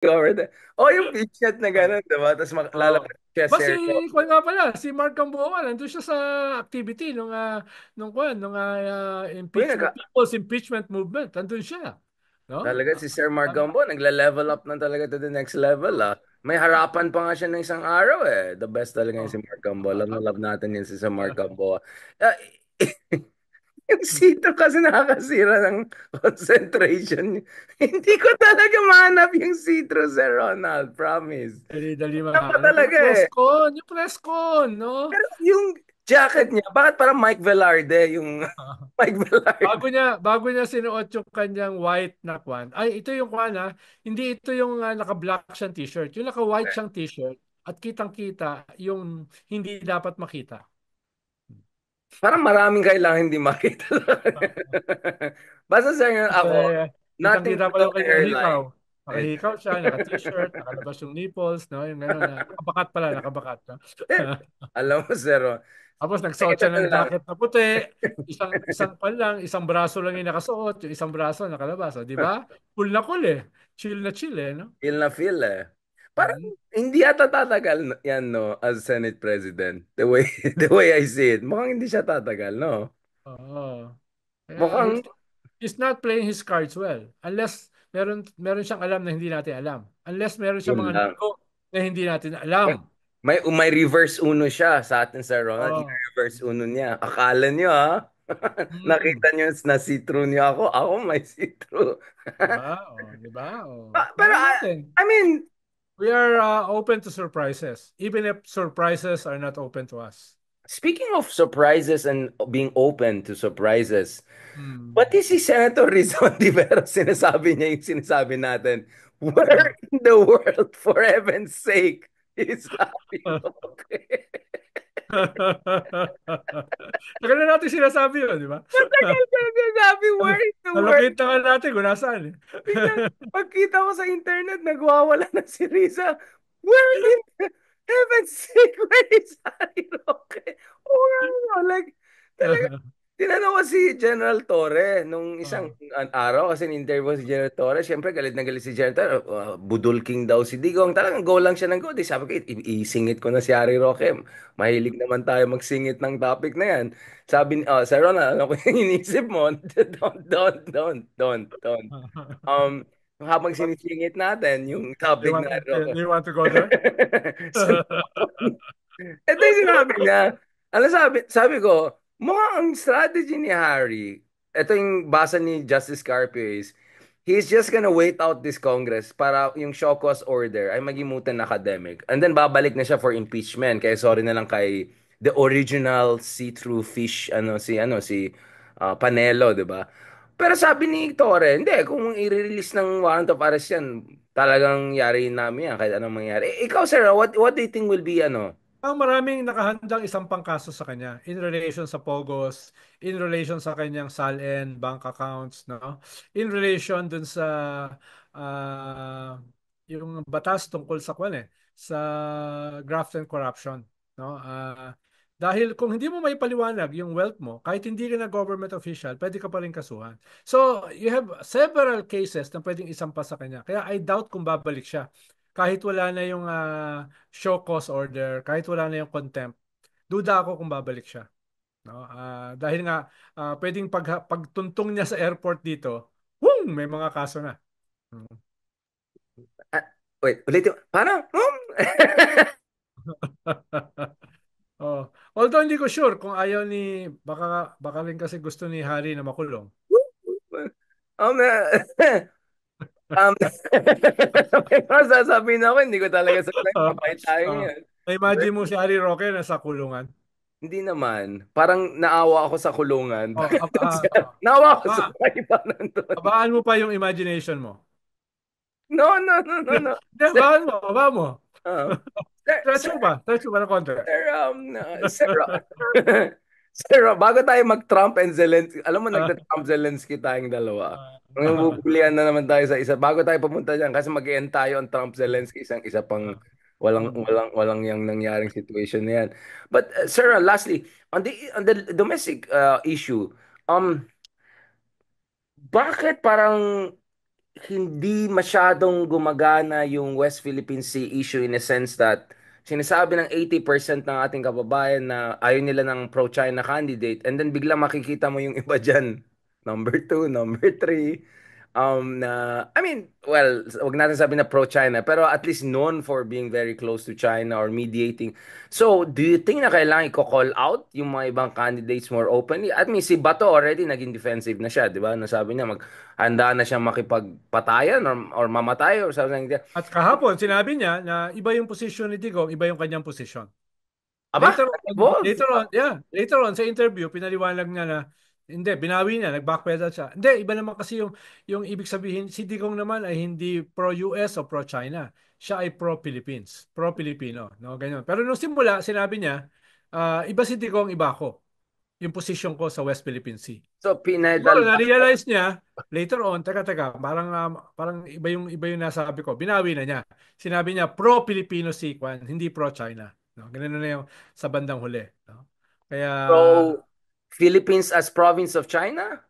Covered. Oh, yung picture na gano'n, diba? Tapos Oh. lalabas siya, Ba si Sergio. Kwan nga pala, si Mark Gamboa, nandun siya sa activity nung Uy, impeachment, people's impeachment movement. Nandun siya. No? talaga si Sir Mark Ah, Gambo, nagla-level up na talaga to the next level, oh, ah. May harapan pa nga siya ng isang araw, eh. The best talaga yung si oh. Mark Gambo. Ah, Love na love natin yun si Sir Mark ah, Gambo. Ah, yung sito kasi nakakasira ng concentration. Hindi ko talaga mahanap yung sitro, Sir Ronald. Promise. dali-dali Wala pa mahanap. talaga, eh. Yung press con, no? Pero yung jacket niya, bakit parang Mike Velarde yung Mike Bago Velarde? niya, bago niya sinuot yung kanyang white na kwan. Ay, ito yung kwan ha. Hindi ito yung naka-black siyang t-shirt. Yung naka-white siyang t-shirt at kitang-kita yung hindi dapat makita. Parang maraming kailangan hindi makita. Basta sa ngayon Kasi ako, nothing kitang-kita pa below yung the kanyang hikaw. hairline. It's, Nakahikaw siya, naka-t-shirt, nakalabas yung nipples, no? Yung gano'n na. Nakabakat pala, nakabakat. No? alam mo, Zero, Tapos nagsuot ito siya na ng lang. jacket na puti. Isang pan lang, isang braso lang yung nakasuot, yung isang braso nakalabas. O, di ba? Cool na cool eh. Chill na chill eh, no? Feel na feel, eh. Parang Mhm. hindi yata tatagal yan, no, as Senate President. The way, the way I see it. Mukhang hindi siya tatagal, no? Oo. Kaya Mukhang he's not playing his cards well. Unless meron siyang alam na hindi natin alam. Unless meron siyang yun mga lang. ligo na hindi natin May, alam. may reverse uno siya sa atin, Sir Ronald. Oo. I-reverse uno niya. Akala niyo, ha? Mm. Nakita niyo na see-through niyo ako. Ako may see-through. Diba? Oh, diba? Oh. Pero, Malay natin. I mean, We are open to surprises, even if surprises are not open to us. speaking of surprises and being open to surprises, Hmm. pati si Senator Rizon, di ba, sinasabi niya yung sinasabi natin, where Oo. in the world, for heaven's sake, is Happy Roque? Tagal na natin sinasabi yun, di ba? Matagal ka sinasabi, where in the world? Nalocate na nga natin kung nasaan eh. Biglang, pagkita ko sa internet, nagwawala na si Riza. Where in heaven's sake, where is Harry Roque? Oo nga, no, like, talaga, tinanong ko si General Torre nung isang Oh. araw kasi in-interview si General Torre. Siyempre, galit na galit si General Torre. Budol King daw si Digong. Talagang go lang siya ng go. Di sabi ko, isingit ko na si Harry Roque. Mahilig naman tayo magsingit ng topic na yan. Sabi ni, Sir Ronald, ano ko yung inisip mo? Don't. Um, habang sinisingit natin yung topic na Do Roque. you want to go there? So, ito yung sinabi niya. Ano sabi ko, mukhang ang strategy ni Harry, ito yung basa ni Justice Carpio is, he's just gonna wait out this Congress para yung show cause order ay magimutan na academic. And then babalik na siya for impeachment. Kaya sorry na lang kay the original see-through fish, Panelo, di ba? Pero sabi ni Torre, hindi, kung i-release ng warrant of arrest yan, talagang yari namin yan, kahit anong mangyari. Ikaw, sir, what do you think will be, Ang maraming nakahandang isang pangkaso sa kanya in relation sa Pogos, in relation sa kanyang SALN, bank accounts, no? In relation dun sa ah, yung batas tungkol sa sa graft and corruption, no? Dahil kung hindi mo may paliwanag yung wealth mo, kahit hindi ka na government official, pwede ka pa rin kasuhan. So, you have several cases na pwedeng isampa sa kanya. Kaya I doubt kung babalik siya kahit wala na yung show cause order, kahit wala na yung contempt, duda ako kung babalik siya. No? Dahil nga, pwedeng pagtuntong niya sa airport dito, may mga kaso na. Mm. ah, wait, ulitin, paano? Oh. Although hindi ko sure kung ayaw ni, baka rin kasi gusto ni Harry na makulong. Um, um, may mga sasabihin ako, hindi ko talaga sasabihin, mabait tayo Ah, ngayon. imagine mo si Harry Roque nasa kulungan. Hindi naman. Parang naawa ako sa kulungan. Oh, Naawa ako sa aba, mga iba nandun. abaan mo pa yung imagination mo. No. Hindi, abaan mo. Uh, sir, sir, Stretch mo ba ng konti? sir, sir, sir, bago tayo mag-Trump and Zelensky, alam mo, Ah, nagta-Trump Zelensky tayong dalawa. Ngayon, ah, bubulian na naman tayo sa isa. Bago tayo pumunta dyan, kasi mag-end tayo on Trump Zelensky, isang isa pang ah, mm. walang yung nangyaring situation na yan. But, sir, lastly, on the domestic issue, bakit parang hindi masyadong gumagana yung West Philippine Sea issue in a sense that sinasabi ng 80% ng ating kababayan na ayaw nila ng pro-China candidate and then bigla makikita mo yung iba dyan. Number two, number three. I mean, well, wag natin sabi na pro-China, pero at least known for being very close to China or mediating. So, do you think na kailangan i-call out yung mga ibang candidates more openly? At mean, si Bato already naging defensive na siya, di ba? Nasabi niya, handa na siyang makipagpatayan or mamatay or something like that. At kahapon, sinabi niya na iba yung posisyon ni Digong, iba yung kanyang posisyon. Aba, Later on, evolve. later on sa interview, pinaliwanag niya na hindi, binawi niya, nag-backpedal siya. Hindi, iba naman kasi yung ibig sabihin, si Digong naman ay hindi pro-US o pro-China. Siya ay pro-Philippines, pro-Filipino, no? Ganyan. Pero nung simula, sinabi niya, iba si Digong, iba ako. Yung posisyon ko sa West Philippine Sea. So, Siguro pinedal back. na-realize niya later on, teka, parang iba yung nasabi ko. Binawi na niya. Sinabi niya pro-Filipino si Kwan, hindi pro-China. No? Ganun na yung sa bandang huli. No? Kaya So, Philippines as province of China?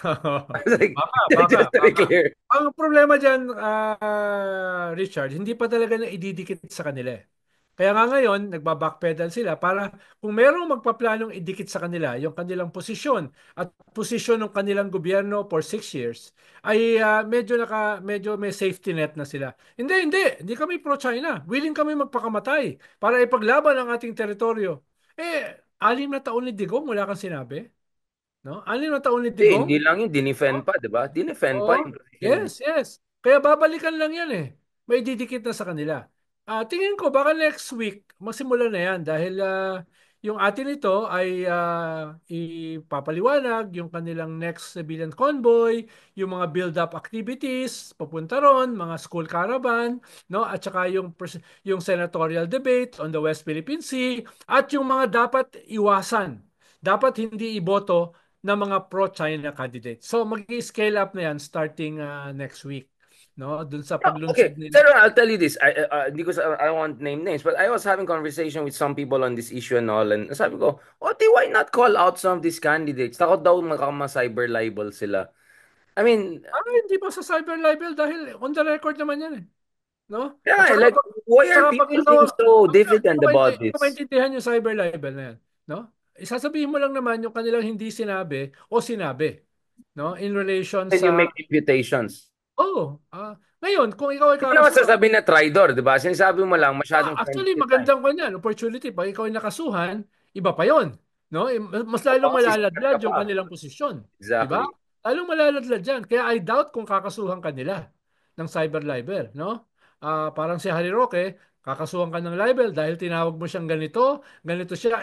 I was like, just to be baka. clear. Ang problema diyan, Richard, hindi pa talaga na ididikit sa kanila eh. Kaya nga ngayon, nagba-backpedal sila para kung merong magpaplanong idikit sa kanila yung kanilang posisyon at posisyon ng kanilang gobyerno for 6 years, ay medyo may safety net na sila. Hindi kami pro-China. Willing kami magpakamatay para ipaglaban ang ating teritoryo. 6 na taon ni Digong, wala kang sinabi? No? 6 na taon ni Hindi Digong? lang yun, dinefend No? pa, di ba? Dinefend pa Oo. yung position niya. Yes. Kaya babalikan lang yan eh. May didikit na sa kanila. Tingin ko baka next week magsimula na yan dahil yung atin ito ay ipapaliwanag yung kanilang next civilian convoy, yung mga build-up activities, papunta ron, mga school caravan, no? At saka yung senatorial debate on the West Philippine Sea at yung mga dapat iwasan. Dapat hindi iboto ng mga pro-China candidates. So mag-scale up na yan starting next week, no? Dun sa No, paglunsad okay, nila. Sir, I'll tell you this. Because I don't want to name names, but I was having conversation with some people on this issue and all, and sabi ko, why not call out some of these candidates? Takot daw cyber libel sila. I mean, Hindi pa sa cyber libel dahil on the record naman yan eh, no? At yeah, saka like, why are pag people ikaw being so hindi diffident about hindi ko this? maintindihan yung cyber libel na yan, no? Isasabihin mo lang naman yung kanilang hindi sinabi o sinabi, no? In relation Then you sa make imputations. ngayon kung ikaw ay Hindi mo naman kakasuhan. sasabihin na traitor, di ba? Sinasabi mo lang, masyadong Actually, sensitive tayo. magandang kanyan, opportunity. Pag ikaw ay nakasuhan, iba pa yon, no? Mas lalong Oo, sister malaladlad ka yung pa. kanilang posisyon. Di ba? Exactly. Lalong malaladlad yan. Kaya I doubt kung kakasuhan kanila ng cyber libel, no? Parang si Harry Roque, kakasuhan ka ng libel dahil tinawag mo siyang ganito, ganito siya,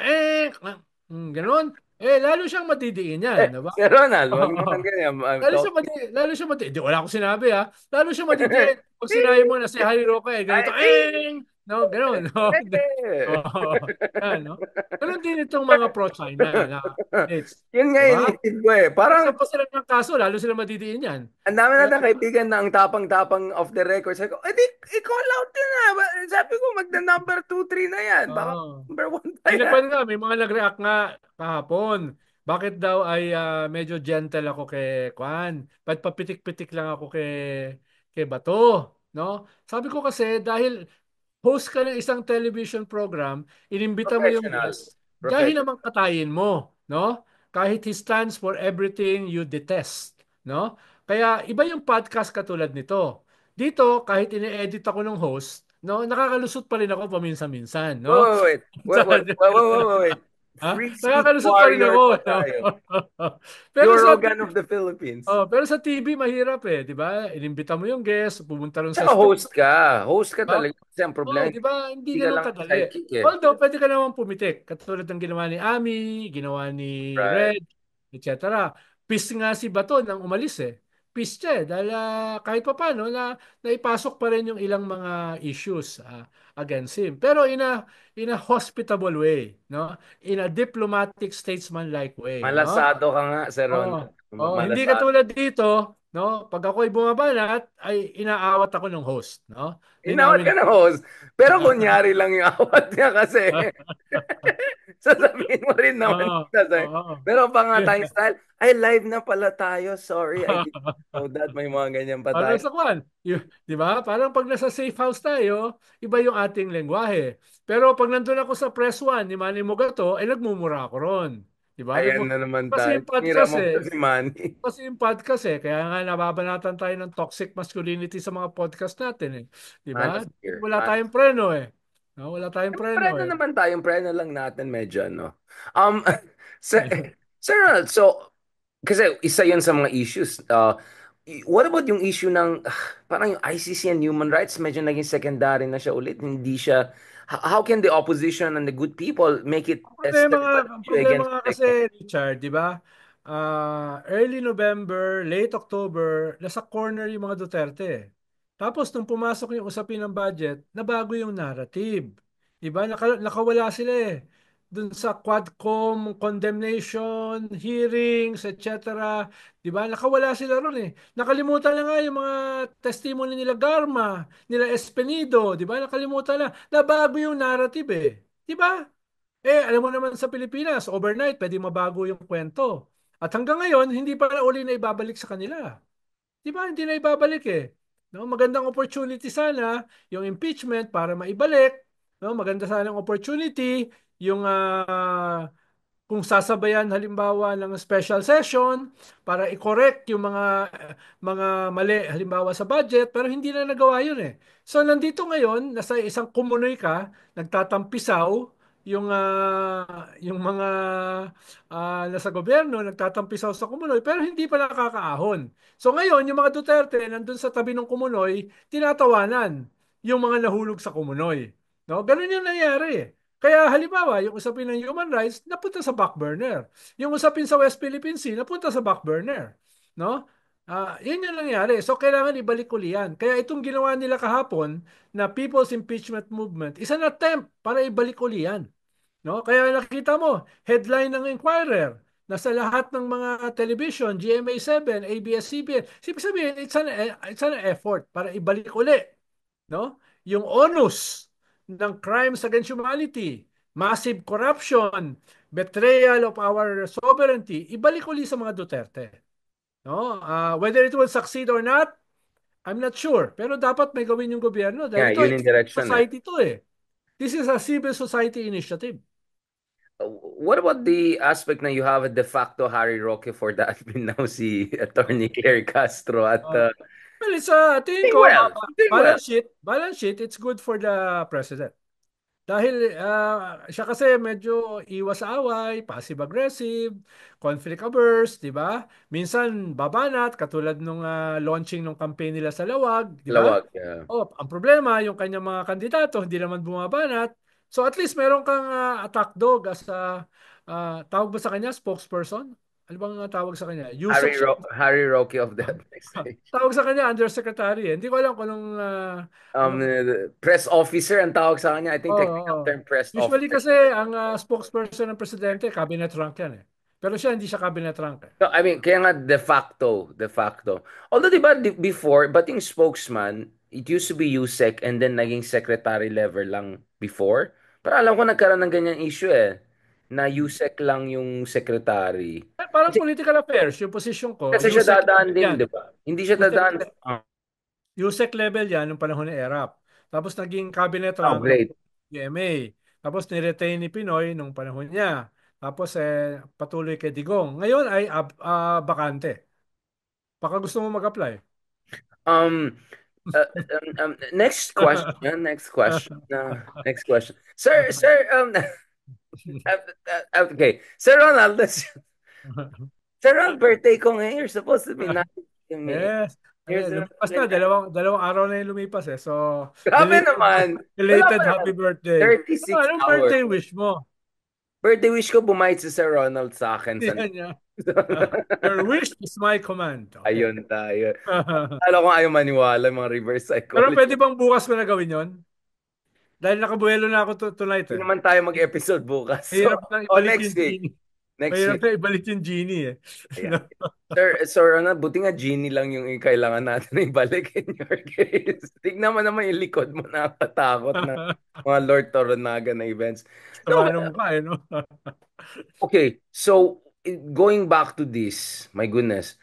ganon. Lalo siyang madidiin yan, di ba? Sir Ronald, wag naman ganyan. Lalo siya di wala akong sinabi ha. Lalo siya madidiin pag sinabi mo na si Harry Roque ganito, Ay, eh, no, gano'n, no. eh. Oo. Yan, no. Ganun din itong mga pro-China na it's, Yun nga di ba? iniisip ko eh. Parang, Sampa sila ng kaso, lalo sila madidiin yan. ang dami Kaya, natin kaibigan na ang tapang-tapang off the record. Sabi ko, i-call out yun na. Sabi ko, magna-number 2, 3 na yan. Baka oh. number 1 pa May yan. nagkwento nga, may mga nag-react nga kahapon. Bakit daw ay medyo gentle ako kay Kwan? Ba't papitik-pitik lang ako kay Bato? No? Sabi ko kasi dahil host ka ng isang television program, inimbita mo yung Professional. guest, dahil Professional. naman katayin mo, no? Kahit he stands for everything you detest, no? Kaya iba yung podcast katulad nito. Dito, kahit ini-edit ako ng host, no, nakakalusot pa rin ako paminsan-minsan, no? Wait. Free speech Nakakalusot pa rin warrior ako, pa no? tayo. Pero Joe sa Rogan of the Philippines. pero sa TV mahirap eh, 'di ba? Inimbita mo yung guest, pumunta ron sa Tsaka studio. host ka. Host ka Ba? talaga. Kasi ang Oh, problema, di ba? Hindi hindi ka ganun lang kadali. sidekick eh. Although, pwede ka naman pumitik. Katulad ng ginawa ni Ami, ginawa ni Right. Red, etc. Peace nga si Bato nang umalis eh. Peace siya eh. Dahil kahit pa paano, naipasok pa rin yung ilang mga issues against him. Pero in a hospitable way, no? In a diplomatic, statesman-like way, no? Malasado ka nga, Sir Ron. Oh, hindi Malasado. katulad dito. no? Pag ako'y bumabanat, ay inaawat ako ng host, no? Inawat Linawin ka ng host. Pero kunyari lang yung awat niya kasi sasabihin mo rin naman Oo, kasi. oo. Pero pa nga Eh, tayong style, ay live na pala tayo. Sorry, I didn't know that. May mga ganyan pa Parang tayo. sa kwan, di ba? Parang pag nasa safe house tayo, iba yung ating lengguwahe. Pero pag nandun ako sa press one ni Manny Mogato, ay nagmumura ako ron. Di ba? Ayan na naman Kasi tayo. yung Tinira podcast mo pa eh, si Manny. kaya nga nababanatan tayo ng toxic masculinity sa mga podcast natin eh. Di ba? Honest here. Wala tayong preno eh. No, wala tayong preno Preno eh. naman tayo. Preno lang natin medyo, no? Um, Sir, Sir Ronald, so, kasi isa yun sa mga issues. What about yung issue ng, parang yung ICC and human rights, medyo naging secondary na siya ulit. Hindi siya, how can the opposition and the good people make it a step at Ang issue problema against nga kasi, protecting? Richard, di ba? Early November, late October, nasa corner yung mga Duterte. Tapos nung pumasok yung usapin ng budget, nabago yung narrative. Di ba? Nakawala sila eh. Dun sa Quadcom, condemnation, hearings, etc. Di ba? Nakawala sila ron eh. Nakalimutan na nga yung mga testimony nila Garma, nila Espenido. Di ba? Nakalimutan na. Nabago yung narrative eh. Di ba? Alam mo naman sa Pilipinas, overnight, pwede mabago yung kwento. At hanggang ngayon, hindi pa na uli na ibabalik sa kanila. Di ba? Hindi na ibabalik eh. No, magandang opportunity sana yung impeachment para maibalik. No, maganda sana ang opportunity yung kung sasabayan halimbawa ng special session para i-correct yung mga mali halimbawa sa budget pero hindi na nagawa yun eh. So nandito ngayon nasa isang kumunoy ka nagtatampisaw yung mga nasa gobyerno nagtatampisaw sa kumunoy pero hindi pa nakakaahon. So ngayon yung mga Duterte nandun sa tabi ng kumunoy tinatawanan yung mga nahulog sa kumunoy. No? Ganun yung nangyari eh. Kaya halimbawa, yung usapin ng human rights, napunta sa back burner. Yung usapin sa West Philippine Sea, napunta sa back burner. No? Yun yung nangyari. So, kailangan ibalik uli yan. Kaya itong ginawa nila kahapon na People's Impeachment Movement is an attempt para ibalik uli yan. No? Kaya nakita mo, headline ng Inquirer, nasa lahat ng mga television, GMA7, ABS-CBN, ibig sabihin, it's an effort para ibalik uli, no? Yung onus ng crimes against humanity, massive corruption, betrayal of our sovereignty, ibalik uli sa mga Duterte. No? Whether it will succeed or not, I'm not sure. Pero dapat may gawin yung gobyerno Yeah, dahil ito yun ay yung direction eh. society to eh. This is a civil society initiative. What about the aspect na you have a de facto Harry Roque for the admin now si Attorney Claire Castro at Uh, well, tingin doing ko, well, doing well. balance sheet, it's good for the president. Dahil siya kasi medyo iwas sa away, passive-aggressive, conflict averse, di ba? Minsan babanat, katulad nung launching ng campaign nila sa Lawag, di ba? Lawag. Yeah. Oh, ang problema, yung kanyang mga kandidato, hindi naman bumabanat. So at least meron kang attack dog as tawag ba sa kanya, spokesperson? Ano bang tawag sa kanya? Yusek siya. Harry Roque of the administration. Tawag sa kanya, undersecretary. Hindi ko alam kung anong Press officer ang tawag sa kanya. I think Oo, technical oo. term press Usually officer. kasi ang spokesperson ng presidente, cabinet rank yan eh. Pero siya hindi siya cabinet rank eh. So, I mean, kaya nga de facto. Although, di ba, before, but yung spokesman, it used to be USEC and then naging secretary level lang before. Pero alam ko nagkaroon ng ganyan issue eh, na USEC lang yung secretary. Parang Kasi, political affairs, yung position ko, kasi siya USEC dadaan level din, yan. di ba? Hindi siya USEC, dadaan. USEC level yan nung panahon ni ERAP. Tapos naging cabinet Oh, rank ng great. GMA. Tapos niretain ni Pinoy nung panahon niya. Tapos patuloy kay Digong. Ngayon ay bakante. Baka gusto mo mag-apply. Um, next question. Next question. Next question. Sir, okay. Sir Ronald, Sir Ronald, birthday ko ngayon. You're supposed to be nice to me. Yes. You're supposed to Lumipas be na. nice. Dalawang araw na yung lumipas eh. So, Grabe belated, naman. Wala belated pa naman. happy birthday. 36 Anong hours. birthday wish mo? Birthday wish ko bumait si Sir Ronald sa akin. Yan niya. Your wish is my command. Okay. Ayun tayo. Alam ko ayaw maniwala mga reverse Pero psychology. pwede bang bukas ko na gawin yon? Dahil nakabuelo na ako tonight Hindi eh. naman tayo mag-episode bukas. So, Hirap na oh, ibalik next yung week. genie. Next Mahirap week. na ibalik yung genie eh. Yeah. No? Sir, ano, buti nga genie lang yung kailangan natin ibalik in your case. Tignan mo naman yung likod mo, nakakatakot na mga Lord Toranaga na events. No, Sama ng mukha eh, no? okay, so going back to this, my goodness,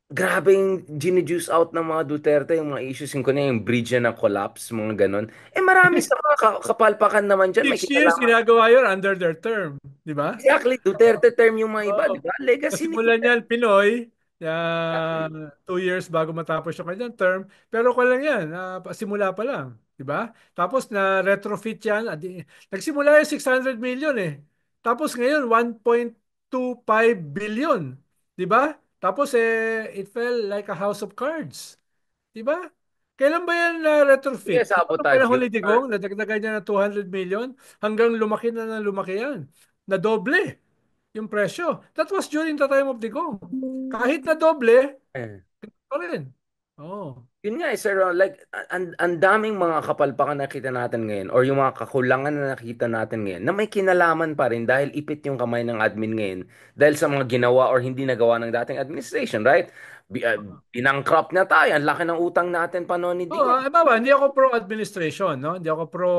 grabe yung gine-juice out ng mga Duterte, yung mga issues, yung kunya yung bridge na collapse, mga ganon. Eh marami sa mga kapalpakan naman dyan, may 6 years kinalaman. ginagawa yun under their term. Di ba? Exactly, Duterte term yung mga iba, Oo. di ba? Legacy ni Nasimulan Duterte. niyan, Pinoy, Exactly. 2 years bago matapos yung kanyang term. Pero ko lang yan, simula pa lang. Di ba? Tapos na retrofit yan. Nagsimula yung 600 million eh. Tapos ngayon, 1.25 billion. Di ba? Tapos it fell like a house of cards. Di ba? Kailan ba yan na Sige, retrofit? Di ba nung sabotage panahon yun. ni Digong, nadagdagan niya ng 200 million hanggang lumaki na ng lumaki yan. Na doble yung presyo. That was during the time of Digong. Kahit na doble, Eh. pa rin. Oh. Yun nga, sir, like, ang daming mga kapalpakan na nakita natin ngayon or yung mga kakulangan na nakita natin ngayon na may kinalaman pa rin dahil ipit yung kamay ng admin ngayon dahil sa mga ginawa or hindi nagawa ng dating administration, right? Binangkrap na tayo. Ang laki ng utang natin pa noon ni Oh, Digong. baba, hindi ako pro administration, no? Hindi ako pro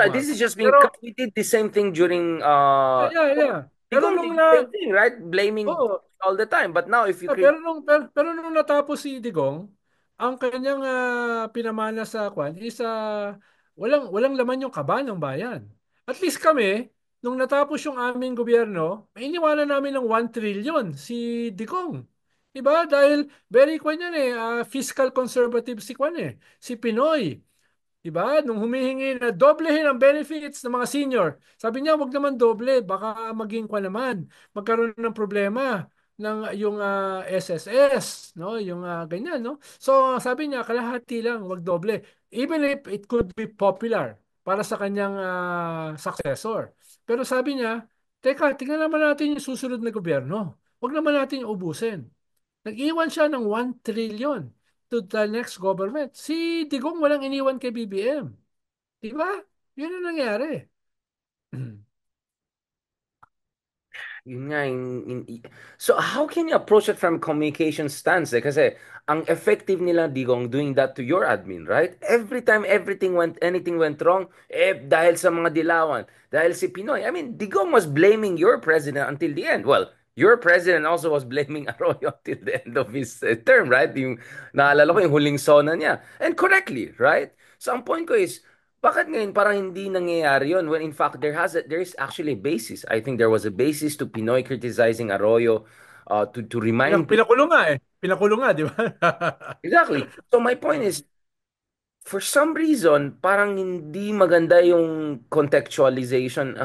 This is just being, pero we did the same thing during, yeah, yeah, yeah. Pero Digong nung did the same thing, right? Blaming oh, all the time. But now, if you Pero create, nung natapos si Digong, ang kanyang pinamana sa kwan is walang laman yung kaba ng bayan. At least kami, nung natapos yung aming gobyerno, may iniwanan namin ng 1 trillion si Digong. Diba? Dahil very kwan yan fiscal conservative si kwan si Pinoy. Diba? Nung humihingi na doblehin ang benefits ng mga senior. Sabi niya, wag naman doble, baka maging kwa naman. Magkaroon ng problema ng yung SSS, no? Yung ganyan, no? So, sabi niya, kalahati lang, wag doble. Even if it could be popular para sa kanyang successor. Pero sabi niya, teka, tingnan naman natin yung susunod na gobyerno. Wag naman natin ubusin. Nag-iwan siya ng 1 trillion to the next government. Si Digong walang iniwan kay BBM. Di ba? Yun ang nangyari. yun nga, so how can you approach it from communication stance? Eh? Kasi ang effective nila, Digong, doing that to your admin, right? Every time anything went wrong, dahil sa mga dilawan, dahil si Pinoy. I mean, Digong was blaming your president until the end. Well, your president also was blaming Arroyo until the end of his term, right? Yung, naalala ko yung huling sona niya. And correctly, right? So ang point ko is, bakit ngayon parang hindi nangyayari yun when in fact there is actually a basis. I think there was a basis to Pinoy criticizing Arroyo to remind people. Pinakulong nga eh. Pinakulong nga, di ba? Exactly. So my point is, for some reason, parang hindi maganda yung contextualization.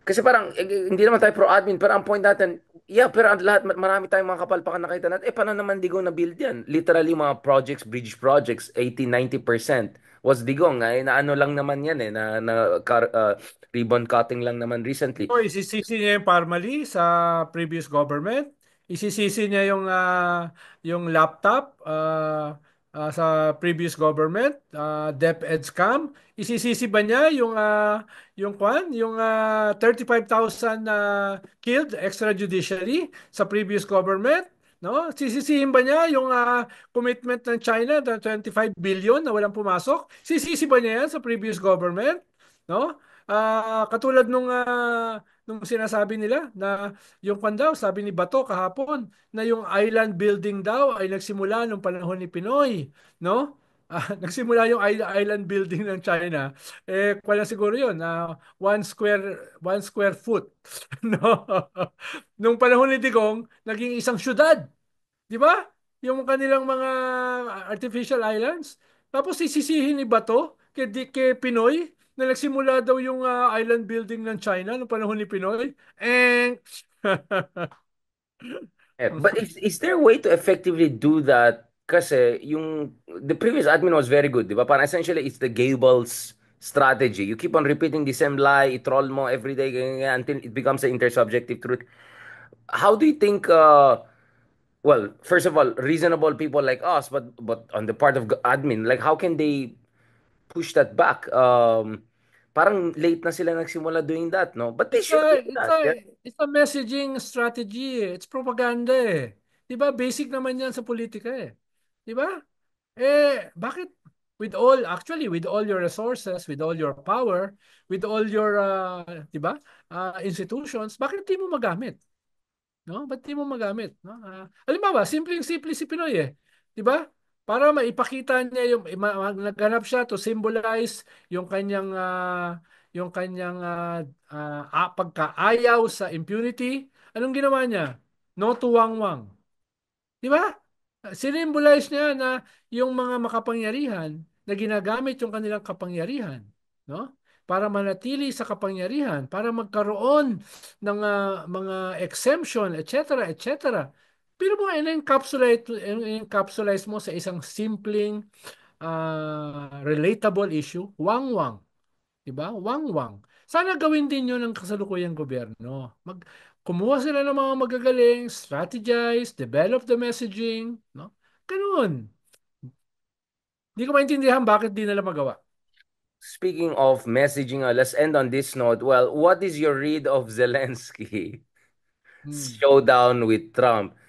Kasi parang, hindi naman tayo pro-admin, pero ang point natin, yeah, pero ang lahat, marami tayong mga kapalpakan nakita natin, paano naman Digong na build yan? Literally, mga projects, bridge projects, 80-90% was Digong. Na ano lang naman yan ribbon cutting lang naman recently. So, isisisi niya yung Parmali sa previous government. Isisisi niya yung laptop sa previous government, DepEd scam. Isisisi ba niya yung 35,000 killed extrajudicially sa previous government? No? Sisisihin ba niya yung commitment ng China na 25 billion na walang pumasok? Sisisi ba niya yan sa previous government? No? Katulad nung sinasabi nila na yung kwan daw, sabi ni Bato kahapon, na yung island building daw ay nagsimula nung panahon ni Pinoy, no? Nagsimula yung island building ng China. Kwan lang siguro yun, 1 square foot. No? Nung panahon ni Digong, naging isang syudad. Di ba? Yung kanilang mga artificial islands. Tapos sisisihin ni Bato kay Pinoy na nagsimula daw yung island building ng China noong panahon ni Pinoy. But is there a way to effectively do that? Kasi yung the previous admin was very good, di ba? Parang essentially it's the Gables strategy. You keep on repeating the same lie, i-troll mo every day ganyan, ganyan, until it becomes an intersubjective truth. How do you think well, first of all, reasonable people like us, but on the part of admin, like how can they push that back? parang late na sila nagsimula doing that, no? But they It's should a do it's that. a Yeah. it's a messaging strategy. It's propaganda eh. 'Di ba? Basic naman 'yan sa politika eh. 'Di ba? Bakit with all your resources, with all your power, with all your 'di ba? Institutions, bakit di mo magamit? No? Ba't di mo magamit, no? Halimbawa, simpleng-simple si Pinoy eh. 'Di ba? Para maipakita niya naghanap siya to symbolize yung kanyang pagkaayaw sa impunity. Anong ginawa niya? No to wangwang. Di ba? Sinimbolize niya na yung mga makapangyarihan na ginagamit yung kanilang kapangyarihan, no? Para manatili sa kapangyarihan, para magkaroon ng mga exemption, etc., etc. Pero mo encapsulate mo sa isang simpleng relatable issue, wangwang. 'Di ba? Wangwang. Sana gawin din 'yun ng kasalukuyang gobyerno. Kumuha sila ng mga magagaling, strategize, develop the messaging, no? Ganun. Hindi ko maintindihan bakit di nila magawa. Speaking of messaging, let's end on this note. Well, what is your read of Zelensky Hmm. showdown with Trump?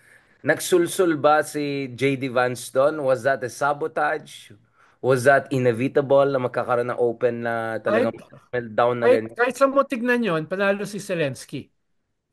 Nagsulsul ba si JD Vance doon? Was that a sabotage? Was that inevitable na magkakaroon ng open na Kahit, talagang meltdown na kahit, ganyan? kahit sa mo tignan yun, panalo si Zelensky.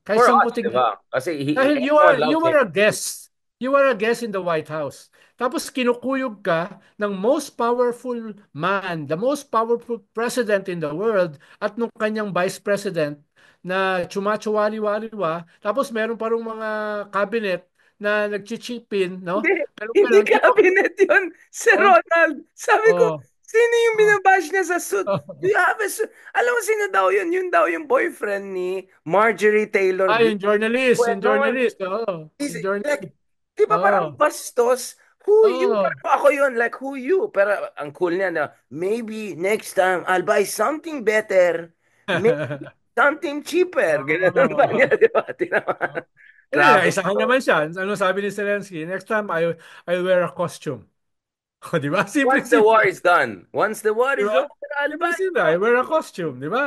Kahit For sa mo us, di tignan. ba? Kasi Dahil anyone you loves him. were a guest. You were a guest in the White House. Tapos kinukuyog ka ng most powerful man, the most powerful president in the world at nung kanyang vice president na chumachuwali-waliwa. Tapos meron pa rin mga cabinet na nagchichipin, no? Hindi, Ganun hindi ganun. cabinet yun, Sir Oh, Ronald. Sabi ko, oh, sino yung oh. binabash niya sa suit? Do you have a suit? Alam mo sino daw yun? Yun daw yung boyfriend ni Marjorie Taylor Greene. Well, Yung no, journalist, oh. is Yung like, journalist. di ba parang Oh, bastos? Who you? oh. Parang ako yun, like who you? Pero ang cool niya na, maybe next time I'll buy something better. Maybe something cheaper. Ganun ba niya, Oh. di ba? Tinawa. Grabe. Isahan naman siya. Ano sabi ni Zelensky? Next time, I'll wear a costume. O, di ba? Once the war Simple-simple. is done. Once the war Di is ba? over, I'll buy Simple-simple. I wear a something. costume. Di ba?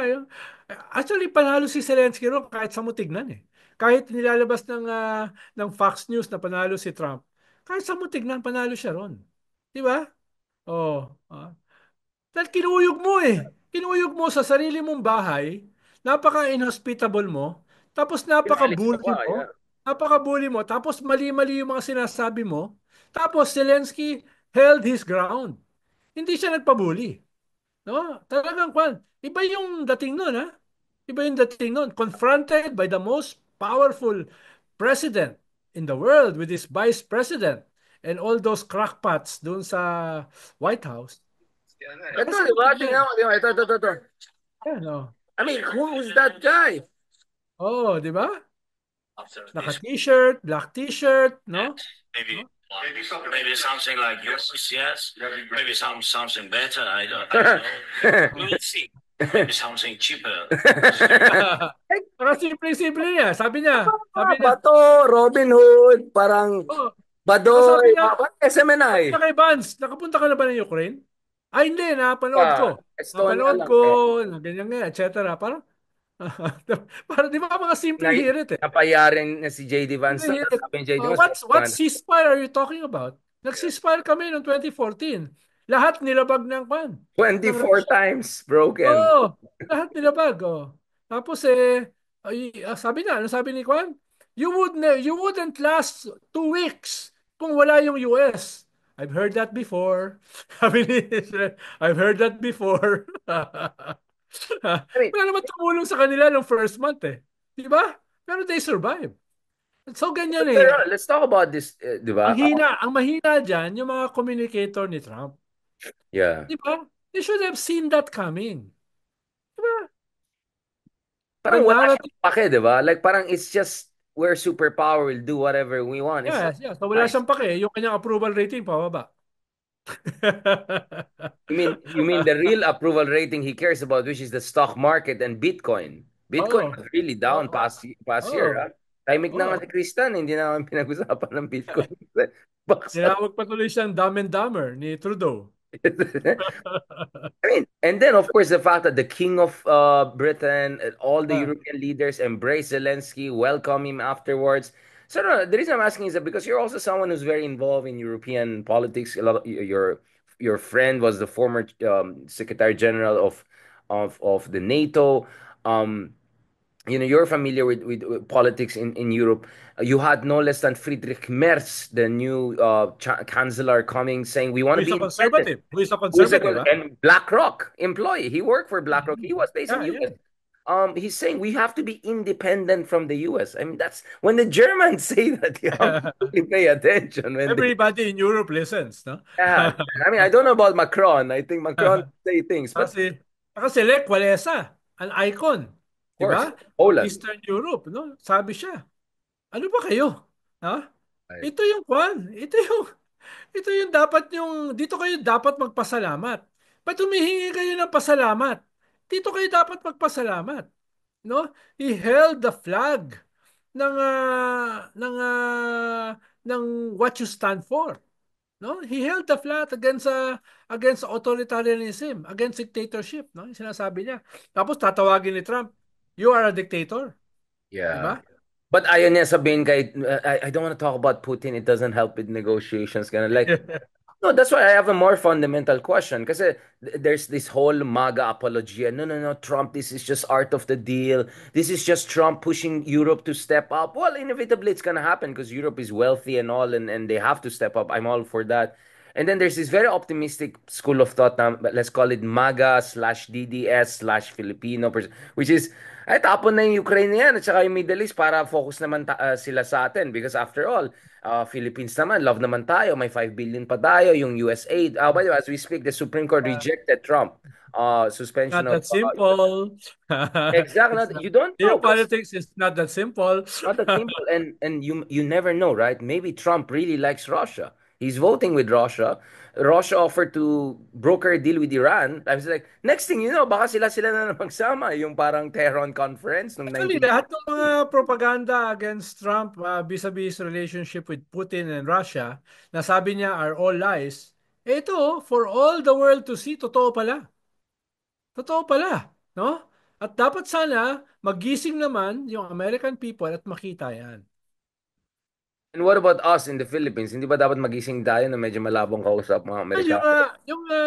Actually, panalo si Zelensky ron kahit sa mutignan eh. Kahit nilalabas ng Fox News na panalo si Trump, kahit sa mutignan, panalo siya ron. Di ba? Oh. Dahil kinuyog mo eh. Kinuyog mo sa sarili mong bahay, napaka-inhospitable mo, tapos Pinalis ka pa, yeah. napaka-bully mo, tapos mali-mali yung mga sinasabi mo, tapos Zelensky held his ground. Hindi siya nagpabully. No? Talagang iba yung dating nun, ha? Iba yung dating nun. Confronted by the most powerful president in the world with his vice president and all those crackpots doon sa White House. Ito, Kasi di ba? tignan. Tingnan mo, di ba? Ito. Yan, oh. I mean, who's that guy? Oh, di ba? Naka-t-shirt, black t-shirt, no? Maybe No? maybe something like yours, yes. Maybe something better. I don't know. We will see. Maybe something cheaper. Saka simple-simple niya. Sabi niya, Bato, Robin Hood, parang oh, saka Badoy, parang sabi SMNI. niya kay Vance, nakapunta ka na ba ng Ukraine? Ay, hindi, napanood ko. Estonia Napanood lang ko, eh. na ganyan nga, etc. Parang, parang di ba mga Na, simpleng hirit eh. napayarin na si JD Vance Simpleng na. hirit. Sabi ni JD Vance, What ceasefire are you talking about? Nag-ceasefire kami noong 2014. Lahat nilabag ng kwan. Ng 24 Russia. times broken. Oo, lahat nilabag. Oh. Tapos sabi na, ano sabi ni Kwan? You wouldn't last 2 weeks kung wala yung US. I've heard that before. Sabi ni I've heard that before. I mean, Wala naman tumulong sa kanila nung first month eh. Di ba? Pero they survive. So ganyan pero eh. let's talk about this, di ba? Ang mahina dyan, yung mga communicator ni Trump. Yeah. Di ba? They should have seen that coming. Di ba? The Parang wala narrative. siyang pake, di ba? Like parang it's just we're superpower, we'll do whatever we want. It's like, Yes, yes. So wala nice. siyang pake. Yung kanyang approval rating, pababa. You mean the real approval rating he cares about, which is the stock market and Bitcoin. Bitcoin Oo. was really down Oo. past year. Oo. Ah. Timing na nga Oo. si Kristan, hindi na naman pinag-usapan ng Bitcoin. Baksa. Tinawag pa tuloy siyang Dumb and Dumber ni Trudeau. I mean, And then, of course, the fact that the King of Britain, all the Ah, European leaders embrace Zelensky, welcome him afterwards. So no, the reason I'm asking is that because you're also someone who's very involved in European politics. A lot of your friend was the former Secretary General of the NATO. Um, you're familiar with politics in Europe. You had no less than Friedrich Merz, the new chancellor, coming saying we want who to is be a independent. conservative? Who is a Who is a conservative, ah? and BlackRock employee. He worked for BlackRock. He was based in Yeah, US. yeah. He's saying we have to be independent from the US. I mean, that's when the Germans say that you have to really pay attention when they Everybody in Europe listens, no? yeah. I mean, I don't know about Macron. I think Macron say things, but of Kasi, kasi Lech Walesa, an icon, di course, ba? Of Poland. Eastern Europe, no? Sabi siya, ano ba kayo? Ha? Right. Ito yung kwan, ito yung dapat yung, dito kayo dapat magpasalamat. Ba't humihingi kayo ng pasalamat? Dito kayo dapat magpasalamat. No? He held the flag ng ng what you stand for. No? He held the flag against authoritarianism, against dictatorship, no? Yung sinasabi niya. Tapos tatawagin ni Trump, you are a dictator, 'di Yeah. ba? But ayun niya sabihin kay I don't want to talk about Putin. It doesn't help with negotiations. Kind of like no, that's why I have a more fundamental question. Because there's this whole MAGA apology. No, no, no, Trump, this is just art of the deal. This is just Trump pushing Europe to step up. Well, inevitably it's going to happen because Europe is wealthy and all, and they have to step up. I'm all for that. And then there's this very optimistic school of thought, let's call it MAGA slash DDS slash Filipino, which is, ay, tapon na yung Ukraine yan at saka yung Middle East para focus naman sila sa atin. Because after all, Philippines naman, love naman tayo. May 5 billion pa tayo. Yung US aid. By the way, as we speak, the Supreme Court rejected Trump. Suspension Not of... that simple. exactly. It's not. You don't know because Geopolitics is not that simple. not that simple. And you never know, right? Maybe Trump really likes Russia. He's voting with Russia. Russia offered to broker a deal with Iran. I was like, next thing you know, baka sila na magsama. Yung parang Tehran conference noong Actually, lahat ng 1950. mga propaganda against Trump vis-a-vis relationship with Putin and Russia, na sabi niya are all lies, ito, for all the world to see, totoo pala. Totoo pala, no? At dapat sana magising naman yung American people at makita yan. And what about us in the Philippines? Hindi ba dapat magising tayo na medyo malabong kausap mga Well, yung Amerikano?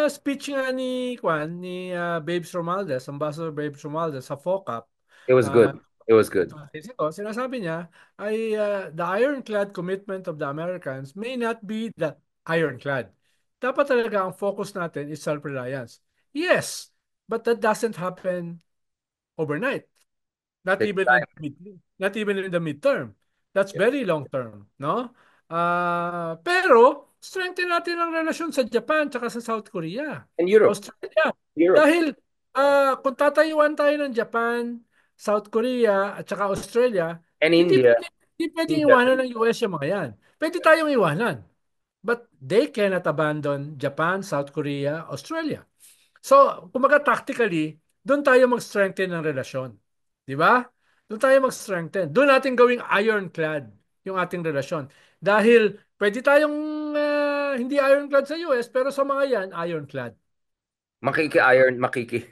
speech nga ni Babes Romualdez, Ambassador Babes Romualdez sa FOCAP, It was uh, good. It was good. sinasabi niya ay the ironclad commitment of the Americans may not be the ironclad. Dapat talaga ang focus natin is self-reliance. Yes, but that doesn't happen overnight. Not Take even in time. the not even in the midterm. That's Yeah. very long term, no? Pero strengthen natin ang relasyon sa Japan at sa South Korea, And Europe. Australia. Europe. Dahil kung tatayuan tayo ng Japan, South Korea at saka Australia, And hindi India. pwede, hindi pwedeng India. iwanan ng US yung mga yan. Pwede tayong iwanan. But they cannot abandon Japan, South Korea, Australia. So, kumaga tactically, doon tayo mag-strengthen ng relasyon. Di ba? Doon tayo mag-strengthen. Doon natin gawing ironclad yung ating relasyon. Dahil pwede tayong hindi ironclad sa US, pero sa mga yan, ironclad. Makiki-iron, makiki.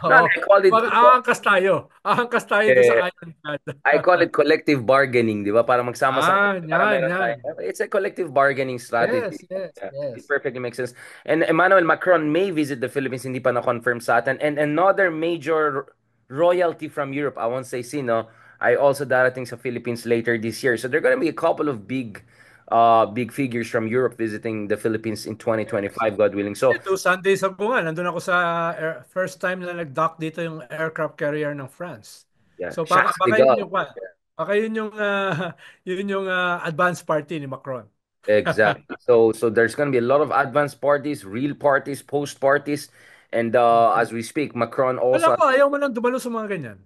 No, Oo. I call it Aangkas tayo. Aangkas tayo doon eh, sa ironclad. I call it collective bargaining, di ba? Para magsama-sama para Yan, meron yan. tayo. It's a collective bargaining Yes, strategy. yes, Yeah, yes. it perfectly makes sense. And Emmanuel Macron may visit the Philippines, hindi pa na-confirm sa atin. And another major royalty from Europe, I won't say sino, ay also darating sa Philippines later this year. So there are going to be a couple of big figures from Europe visiting the Philippines in Yes. 2025, God willing. So, 2 Sundays ago nga, nandun ako sa first time na nag-dock dito yung aircraft carrier ng France. yeah, So Charles de baka Gaulle. baka yun yung advance party ni Macron. Exactly. So there's gonna be a lot of advanced parties, real parties, post parties, and as we speak, Macron Wala also. ko, ayaw mo nang dumalo sa mga ganyan.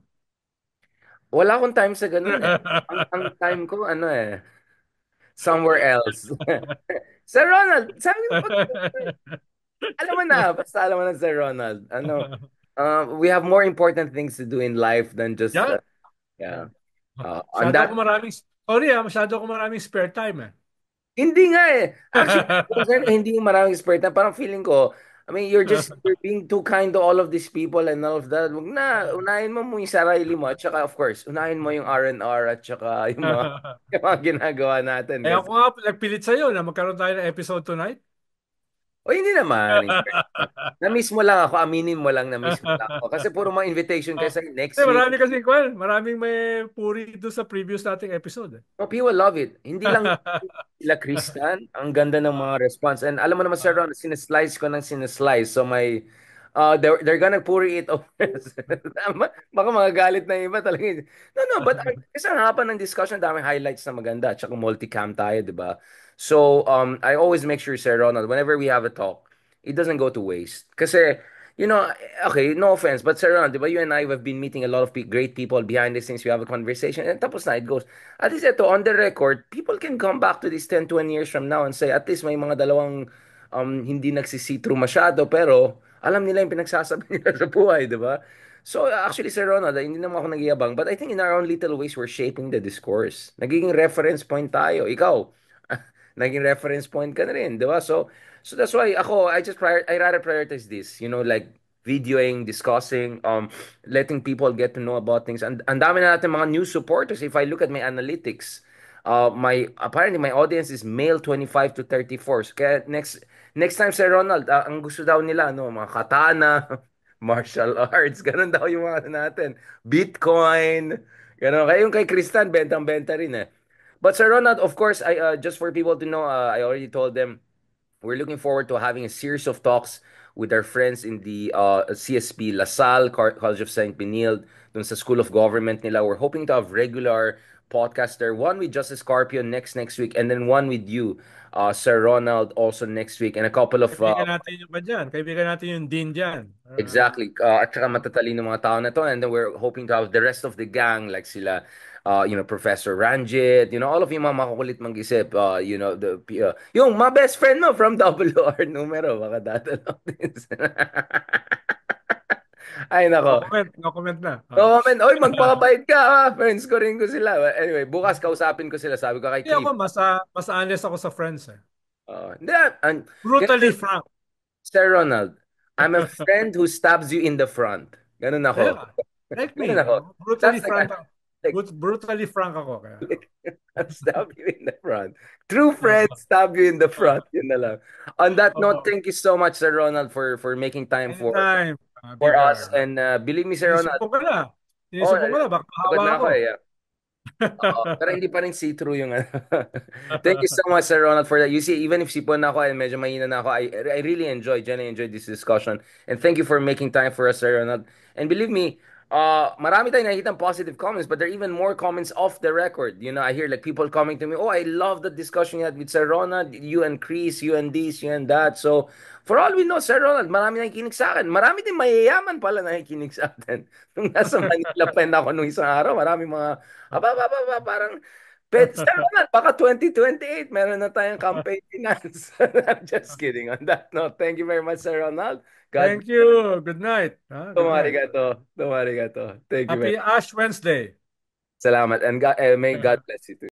Wala akong time sa ganun eh. Ang time ko ano eh, somewhere else. Sir Ronald, sabi ko pag alam mo na, basta alam mo na Sir Ronald. We have more important things to do in life than just Yan. yeah. On Masyado ako that, maraming, sorry masyado ako maraming spare time eh. hindi nga eh. Actually, concern ko hindi yung maraming expert na parang feeling ko I mean, you're being too kind to all of these people and all of that. Wag na, unahin mo yung sarili mo. At saka, of course, unahin mo yung R&R at saka yung mga ginagawa natin. Eh ako nga, nagpilit sa'yo na magkaroon tayo ng episode tonight. O hindi naman. Na-miss mo lang ako. Aminin mo lang, na-miss mo lang ako. Kasi puro mga invitation Oh. kasi next Kasi week. marami kasi, maraming may puri doon sa previous nating episode. Oh, people love it. Hindi lang sila Christian. Ang ganda ng mga response. And alam mo naman, Sir Ah, Ron, sineslice ko ng sineslice. So may, they're gonna puri it over. Baka magagalit na yung iba talaga. No, no, but kasi ang haba ng discussion, daming highlights na maganda. Tsaka multicam tayo, di ba? So, I always make sure, Sir Ronald, whenever we have a talk, it doesn't go to waste. Kasi, you know, okay, no offense, but Sir Ronald, di ba, you and I have been meeting a lot of great people behind the scenes. We have a conversation, and tapos na, it goes. At least ito, on the record, people can come back to this 10, 20 years from now and say, at least may mga dalawang hindi nagsisi-through masyado, pero alam nila yung pinagsasabi nila sa buhay, di ba? So, actually, Sir Ronald, hindi naman ako nagyabang, but I think in our own little ways, we're shaping the discourse. Nagiging reference point tayo. Ikaw, naging reference point ka na rin, di ba? So that's why I rather prioritize this, you know, like videoing, discussing, letting people get to know about things. And dami na natin mga new supporters. If I look at my analytics, apparently my audience is male 25 to 34. So kaya next time, Sir Ronald, ang gusto daw nila, no, mga katana, martial arts, ganun daw yung mga ano natin. Bitcoin, ganun. Kaya yung kay Kristan, bentang-benta rin eh. But Sir Ronald, of course, I just for people to know, I already told them we're looking forward to having a series of talks with our friends in the CSP LaSalle College of Saint Benilde, dun sa School of Government nila. We're hoping to have regular podcaster, one with Justice Scorpio next week, and then one with you, Sir Ronald, also next week, and a couple of kaibigan natin yung ba dyan? Kaibigan natin yung Dean dyan. exactly. At saka matatalino mga tao na to. And then we're hoping to have the rest of the gang, like sila, Professor Ranjit, all of yung mga makukulit mag-isip, yung my best friend mo from WR numero, baka dadalaw din sila. Ay, No nako. comment, no comment na. Oh, man, oy, magpakabait ka, ha? Friends ko rin ko sila. Anyway, bukas kausapin ko sila. Sabi ko kay Hindi ako, Cliff. mas honest ako sa friends eh. Hindi, Brutally ganito, frank. Sir Ronald, I'm a friend who stabs you in the front. Ganun ako. Yeah, like Ganun me. ako. Brutally That's the frank. kind. Like, Brutally frank ako. Kaya. stab you in the front. True friends stab you in the front. Yun na lang. On that note, Oh, thank you so much, Sir Ronald, for making time anytime, for us. Bigger. And believe me, Sir Ronald, Sinisipon ko na. oh, Sinisipon ko na. Baka pagod hawa na ako. ako eh. Pero hindi pa rin see-through yung ano. Thank you so much, Sir Ronald, for that. You see, even if sipon na ako and medyo mahina na ako, I really genuinely enjoyed this discussion. And thank you for making time for us, Sir Ronald. And believe me, marami tayong nakikita positive comments, but there are even more comments off the record. I hear like people coming to me, oh, I love the discussion you had with Sir Ronald, you and Chris, you and this, you and that. So, for all we know, Sir Ronald, marami nakikinig sa akin. Marami din mayayaman pala nakikinig sa atin. Nung nasa Manila pa ako nung isang araw, marami mga parang, Sir Ronald, baka 2028, meron na tayong campaign finance. Just kidding. On that note, thank you very much, Sir Ronald. God, Thank you. Good night. Good night. tumarigato. Tumarigato. Thank you very Happy much. Ash Wednesday. Salamat. And may God bless you too.